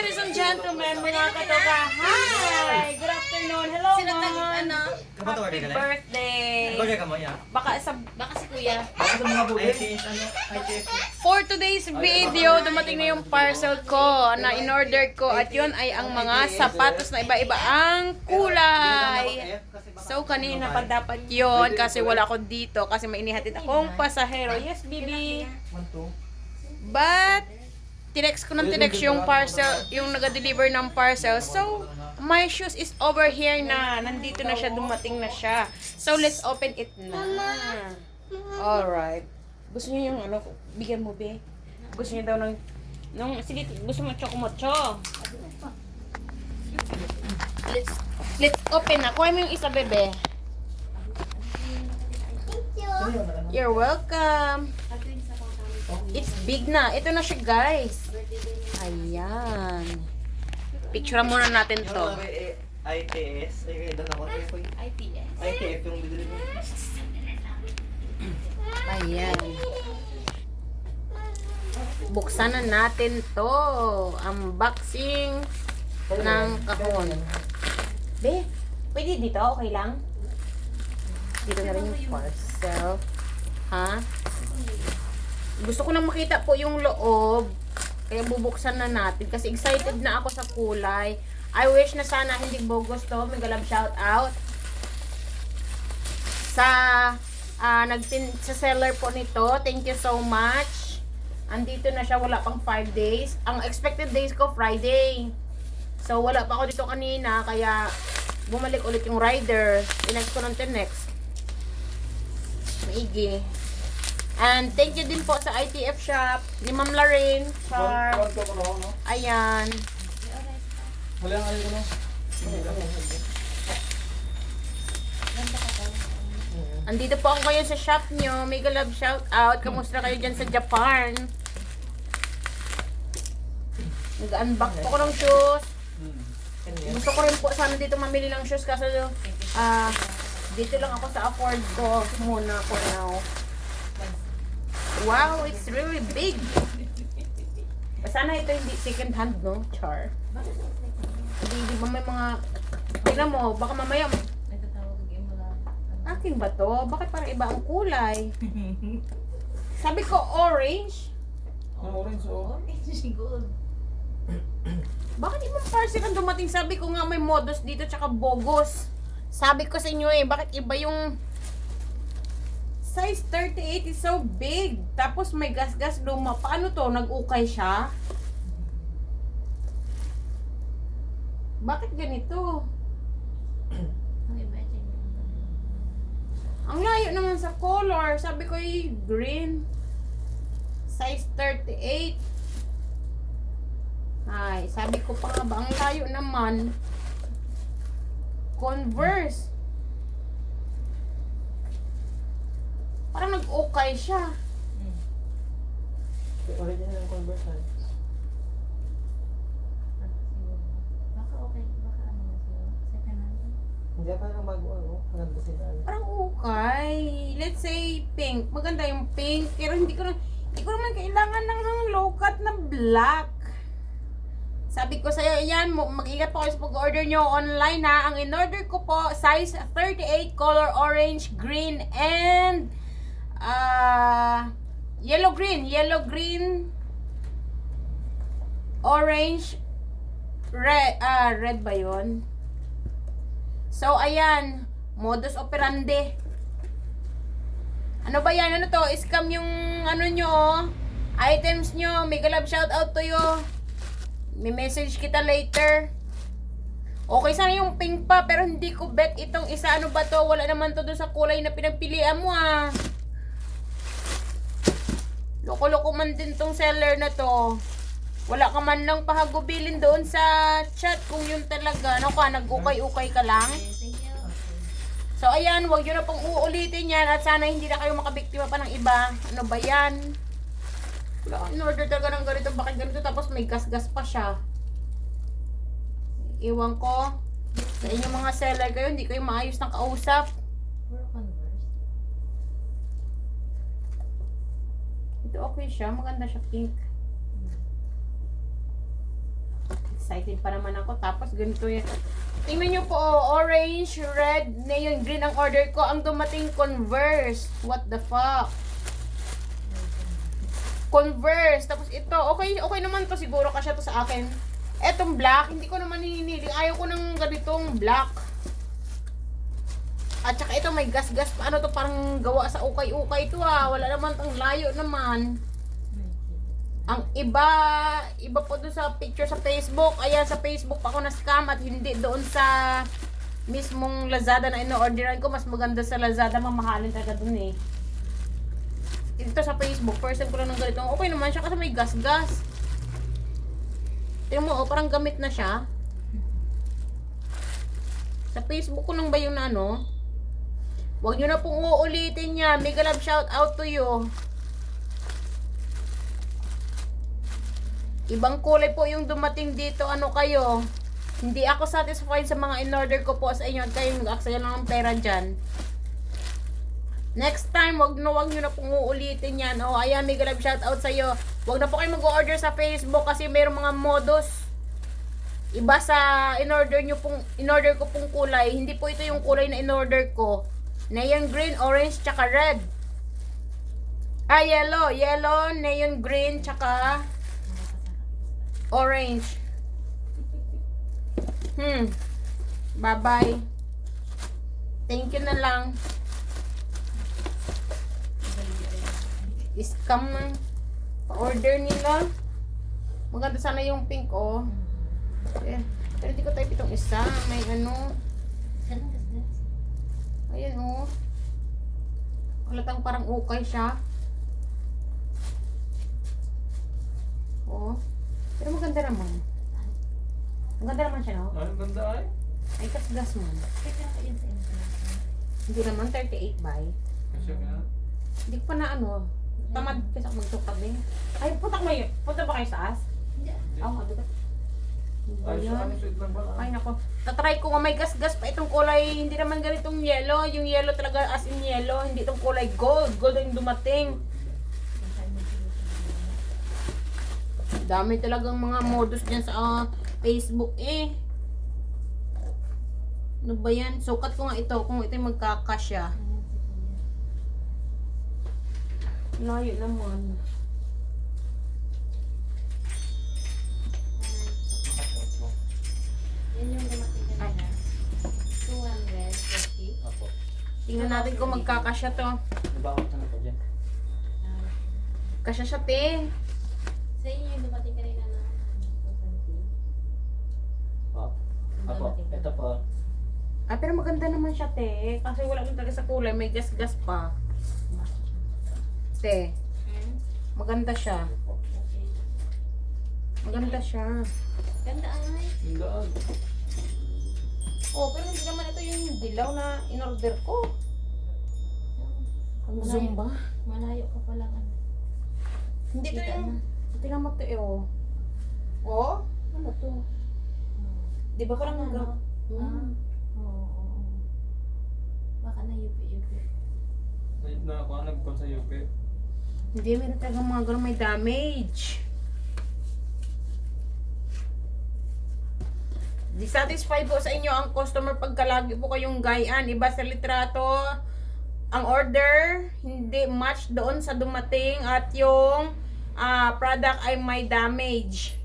ladies and gentlemen, mga katoka. Hi! Good afternoon. Hello, Mon. Happy birthday. Baka si Kuya. For today's video, dumating na yung parcel ko na in-order ko at yun ay ang mga sapatos na iba-iba ang kulay. So, kanina pa dapat yun kasi wala ko dito kasi may inihatid akong pasahero. Yes, baby. But, tinext ko ng tinext yung parcel, yung nag-deliver ng parcel. So, my shoes is over here na. Nandito na siya, dumating na siya. So, let's open it na. Alright. Gusto niyo yung ano, bigyan mo, be? Gusto niyo daw sige, gusto mo choco-mocho. Let's open na. Kuha mo yung isa, bebe. You're welcome. It's big na. Ito na siya, guys. Ayan. Picture muna natin to. ITS. ITF yung bibili mo. Ayan. Buksan na natin to. Unboxing ng kahon. Be, pwede dito? Okay lang? Dito na rin yung parcel. Ha? Gusto ko nang makita po yung loob. Kaya bubuksan na natin. Kasi excited na ako sa kulay. I wish na sana hindi bogus to. Mega love shout out. Sa sa seller po nito. Thank you so much. Andito na siya. Wala pang 5 days. Ang expected days ko Friday. So wala pa ako dito kanina. Kaya bumalik ulit yung rider. Tinext ko ng tinext. Maigi. And thank you din po sa ITF shop ni Ma'am Lorraine. Ayan. Andito po ako ngayon sa shop nyo. Mega love shout out. Kamusta kayo dyan sa Japan? Nag-unbox po ko ng shoes. Gusto ko rin po sana dito mamili ng shoes kasi dito lang ako sa afford ko muna for now. Wow, it's really big. Sana ito hindi second hand, no? Char. Hindi ba may mga... Tingnan mo, baka mamaya... Akin ba to? Bakit parang iba ang kulay? Sabi ko orange. Orange, oh. Gold. Bakit ibang parcel ang dumating? Sabi ko nga may modus dito tsaka bogos. Sabi ko sa inyo bakit iba yung... Size 38 is so big. Tapos may gas-gas luma. Paano to? Nag-ukay siya? Bakit ganito? Ang layo naman sa color. Sabi ko green. Size 38. Ay, sabi ko pa nga ba, ang layo naman. Converse. Parang nag-okay siya. Original ng Converse. Baka okay. Baka ano na siya. Second hand. Hindi, parang bago ano. Maganda sila. Parang okay. Let's say pink. Maganda yung pink. Pero hindi ko naman kailangan ng low cut na black. Sabi ko sa'yo, yan, mag-ingat po kayo sa pag-order nyo online ha. Ang in-order ko po, size 38, color orange, green, and yellow green, orange, red ba yun? So, ayan, modus operandi. Ano ba yan? Ano to? Scam yung ano nyo, items nyo. Mega love shout out to you. May message kita later. Okay sana yung pink pa, pero hindi ko bet itong isa. Ano ba to? Wala naman to doon sa kulay na pinagpilian mo ah. Loko-loko man din tong seller na to. Wala ka man lang pahagubilin doon sa chat kung yun talaga. Ano ka, nag-ukay-ukay ka lang? Thank you. So ayan, wag nyo na pong uulitin yan at sana hindi na kayo makabiktima pa ng iba. Ano ba yan? In-order talaga ng ganito, bakit ganito tapos may gas-gas pa siya. Iwan ko. Sa inyong mga seller kayo, hindi kayo maayos ng kausap. Puro Converse. Ito okay siya, maganda siya pink. excited pa naman ako. Tapos ganito yan. Tingnan nyo po, oh, orange, red, neon green ang order ko. Ang dumating Converse. What the fuck? Converse. Tapos ito, okay naman to siguro kasi to sa akin. Etong black, hindi ko naman hinihiling. Ayaw ko ng ganitong black. At saka ito may gas-gas pa. Ano to, parang gawa sa ukay-ukay to ah. Wala naman, ang layo naman. Ang iba po doon sa picture sa Facebook. Ayan, sa Facebook pa ako na-scam at hindi doon sa mismong Lazada na ino-orderan ko. Mas maganda sa Lazada, mamahalin talaga doon eh. Ito sa Facebook, first time ko lang ng ganito. Okay naman siya kasi may gas-gas. Tingnan mo, oh, parang gamit na siya. Sa Facebook ko lang ba yung ano? Huwag nyo na pong uulitin yan. Mega love shout out to you. Ibang kulay po yung dumating dito. Ano kayo? Hindi ako satisfied sa mga in-order ko po sa inyo. At kayo nag-aksaya lang ng pera dyan. Next time, wag nyo na pong uulitin yan. O, ayan, mega love shout out sa'yo. Wag na po kayo mag-order sa Facebook kasi mayroong mga modus. Iba sa in-order ko pong kulay. Hindi po ito yung kulay na in-order ko. Neon green, orange, tsaka red. Yellow. Yellow, neon green, tsaka orange. Bye-bye. Thank you na lang. Scam ng pa-order nila. Maganda sana yung pink, oh. Pero hindi ko type itong isa. May ano. Saan ang gas-gas? Ayan, oh. Halatang parang ukay siya. Oh. Pero maganda naman. Maganda naman siya, no? Ang ganda ay. Ay, gas-gas mo. Kaya ka yun sa internet. Hindi naman, 38 by. Kasi ka. Hindi ko pa na ano. Tamad kasi ako magtukad eh. Ay, punta ba kayo sa as? Hindi. Sabi ko. Ay, so ano sweet lang pala. Ay, nako. Tatry ko nga may gas-gas pa itong kulay. Hindi naman ganitong yellow. Yung yellow talaga as in yellow. Hindi itong kulay gold. Gold yung dumating. Dami talagang mga modus dyan sa Facebook eh. Ano ba yan? Sukat ko nga ito. Kung ito yung magkakasya. Layo naman. Yan yung dumating kanina. 250. Apo. Tingnan natin kung magkakasya to. Nabawat na po dyan. Kasya siya, te. Sa inyo yung dumating kanina na 220. Apo. Ito po. Ah, pero maganda naman siya, te. Kasi wala lang talaga sa kulay. May gas-gas pa. Te, maganda siya. Okay. Maganda siya. Ganda ay. Ang daan. Oh, pero hindi naman ito yung dilaw na in-order ko. Ang Zumba. Malayo ka pa lang. Hindi to Kita yung... na. Tingnan mo to eh, oh. Oh? Ano to? Di ba parang Ano? Oo. Baka na yupi-yupi. Na ako nagkon sa UP. Hindi, meron talaga mga ganun may damage. Dissatisfied po sa inyo ang customer pagkalagi po kayong gayaan. Iba sa litrato, ang order hindi match doon sa dumating at yung product ay may damage.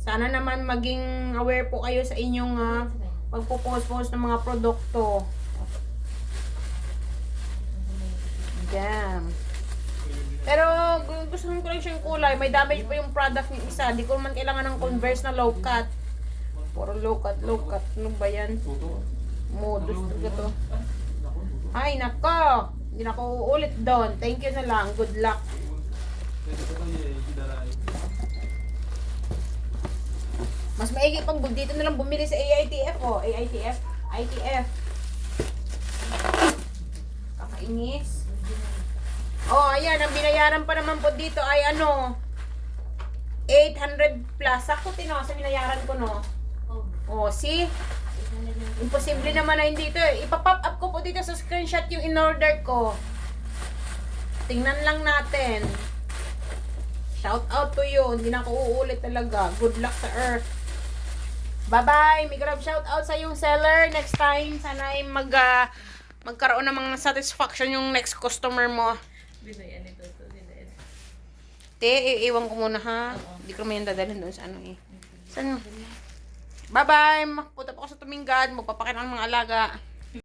Sana naman maging aware po kayo sa inyong pagpo-post ng mga produkto. Damn. Pero gusto ko lang siyang kulay. May damage pa yung product ng isa. Di ko man kailangan ng Converse na low cut. Puro low cut, low cut. Ano ba yan? Modus talaga to. Ay, nako! Hindi na ako uulit doon. Thank you na lang. Good luck. Mas maigi pang dito na lang bumili sa AITF. Oh, AITF. ITF. Kakainis. Oh, ayan. Ang binayaran pa naman po dito ay ano, 800 plus. Ako tinawa sa binayaran ko, no? Oh, see? Imposible naman na hindi ito. Ipapop up ko po dito sa screenshot yung in-order ko. Tingnan lang natin. Shout out to you. Hindi na ako uulit talaga. Good luck sa Earth. Bye-bye. May grab shout out sa yung seller. Next time, sana ay magkaroon ng mga satisfaction yung next customer mo. Binayan ito. Binayan. Te, iiwan ko muna ha. Hindi ko naman yung dadalhin doon sa ano eh. Saan? Bye-bye. Punta pa ako sa Tumingad. Magpapakain ng mga alaga.